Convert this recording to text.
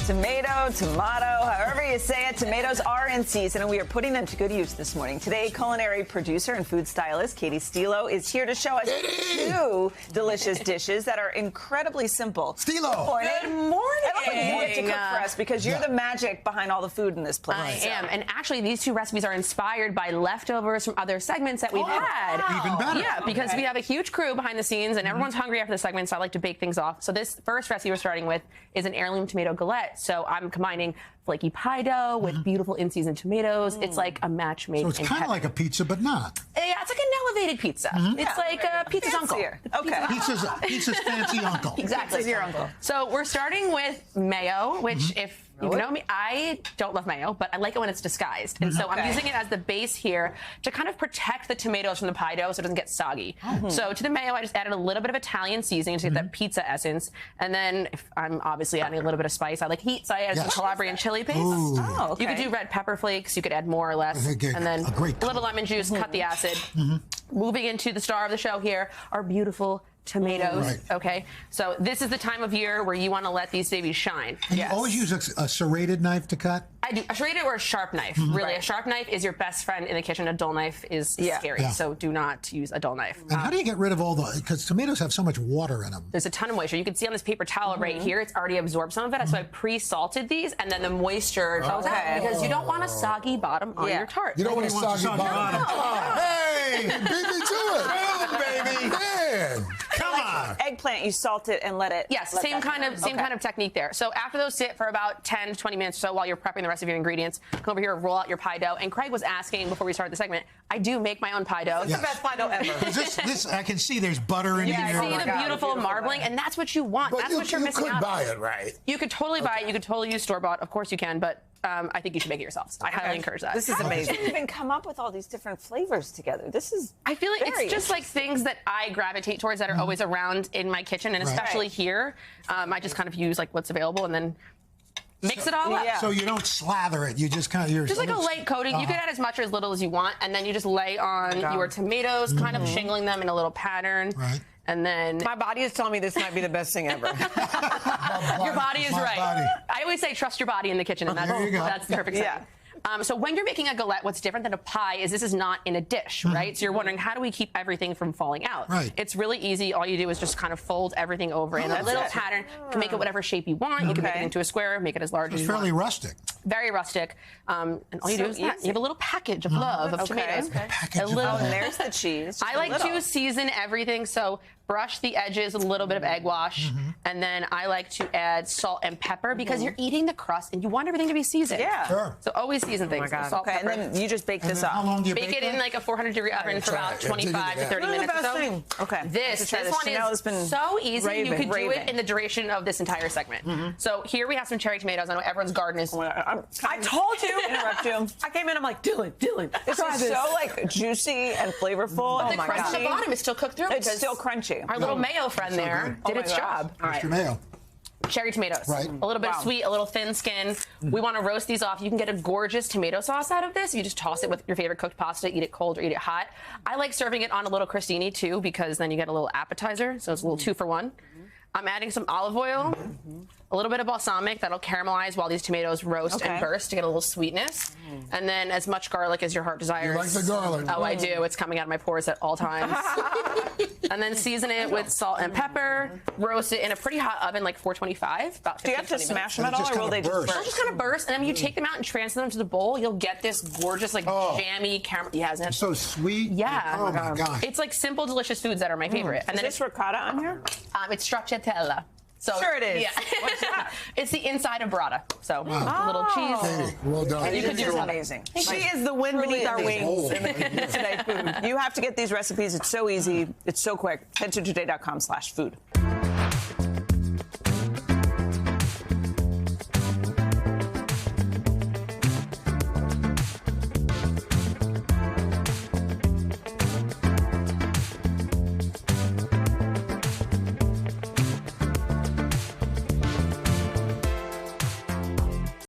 Tomato, however you say it, tomatoes are in season, and we are putting them to good use this morning. Today, culinary producer and food stylist Katie Stilo is here to show us two delicious dishes that are incredibly simple. Stilo! Good morning! I love you get to cook for us because you're the magic behind all the food in this place. I am, and actually these two recipes are inspired by leftovers from other segments that we've had. Even better. Yeah, because we have a huge crew behind the scenes, and everyone's hungry after the segment, so I like to bake things off. So this first recipe we're starting with is an heirloom tomato galette. So I'm combining flaky pie dough with beautiful in-season tomatoes. It's like a match made in So it's kind of like a pizza, but not. Yeah, it's like an elevated pizza. It's like a pizza's uncle. Okay. Pizza's fancy uncle. Exactly. Pizza's your uncle. So we're starting with mayo, which if you know me, I don't love mayo, but I like it when it's disguised. And so I'm using it as the base here to kind of protect the tomatoes from the pie dough so it doesn't get soggy. So to the mayo, I just added a little bit of Italian seasoning to get that pizza essence. And then if I'm obviously adding a little bit of spice. I like heat, so I added some Calabrian chili paste. Oh, okay. You could do red pepper flakes. You could add more or less. And then a little lemon juice, cut the acid. Moving into the star of the show here, our beautiful tomatoes. Okay, so this is the time of year where you want to let these babies shine. And you always use a serrated knife to cut? I do. A serrated or a sharp knife. Really, a sharp knife is your best friend in the kitchen. A dull knife is scary, so do not use a dull knife. And how do you get rid of all the, because tomatoes have so much water in them. There's a ton of moisture. You can see on this paper towel right here, it's already absorbed some of it. So I pre-salted these, and then the moisture comes out because you don't want a soggy bottom on your tart. You don't want a soggy bottom. No. Hey, beat me to it. Boom, baby. Man. Come on. Eggplant, you salt it and let it. Yes, same kind of technique there. So after those sit for about 10 to 20 minutes or so while you're prepping the rest of your ingredients, come over here, roll out your pie dough. And Craig was asking before we started the segment, I do make my own pie dough. It's the best pie dough ever. This, I can see there's butter in here. You can see the beautiful marbling, and that's what you want. But that's what you're missing out on. You could buy it, right? You could totally buy it. You could totally use store-bought. Of course you can, but I think you should make it yourself. I highly encourage that. This is amazing. How did you even come up with all these different flavors together? This is I feel like it's just like things that I gravitate towards that are always around in my kitchen, and especially here. I just kind of use like what's available and then mix it all up. So you don't slather it. You just kind of just like a light coating. You can add as much or as little as you want, and then you just lay on your tomatoes, kind of shingling them in a little pattern. And then my body is telling me this might be the best thing ever. Your body is right. I always say trust your body in the kitchen, and that's the perfect thing. So when you're making a galette, what's different than a pie is this is not in a dish, right? So you're wondering, how do we keep everything from falling out? It's really easy. All you do is just kind of fold everything over in a little pattern. You can make it whatever shape you want. You can make it into a square, make it as large as you want. It's fairly rustic. Very rustic. And all you do is that. You have a little package of love of tomatoes. A little, and there's the cheese. I like to season everything, so brush the edges with a little bit of egg wash, and then I like to add salt and pepper because you're eating the crust and you want everything to be seasoned. Yeah. So always season things. Salt, pepper. And then you just bake this up. How long do you bake it in like a 400-degree oven for about 25 to 30 minutes or so. Okay. This one is so easy. You could do it in the duration of this entire segment. So here we have some cherry tomatoes. I know everyone's garden is. I told you. Interrupt you. I came in. I'm like, Dylan. This is so like juicy and flavorful. The crust on the bottom is still cooked through. It's still crunchy. Our little mayo friend there did its job. All right. Mayo. Cherry tomatoes. Right. A little bit of sweet, a little thin skin. We want to roast these off. You can get a gorgeous tomato sauce out of this. You just toss it with your favorite cooked pasta, eat it cold or eat it hot. I like serving it on a little crostini too because then you get a little appetizer. So it's a little 2 for 1. I'm adding some olive oil, a little bit of balsamic that'll caramelize while these tomatoes roast and burst to get a little sweetness. And then as much garlic as your heart desires. You like the garlic. Oh, I do. It's coming out of my pores at all times. And then season it with salt and pepper. Roast it in a pretty hot oven, like 425. About 15, do you have to smash them at all, or will they just burst? They'll just kind of burst, and then when you take them out and transfer them to the bowl, you'll get this gorgeous, like, jammy caramel. Yeah, isn't it? So sweet. Yeah. Oh, my gosh. It's like simple, delicious foods that are my favorite. And then is this ricotta on here? It's stracciatella. So, sure it is. Yeah. What's that? It's the inside of burrata. So a little cheese. Katie, well done. You could do amazing. She is the wind beneath our wings. Today food. You have to get these recipes. It's so easy. It's so quick. Head to today.com/food.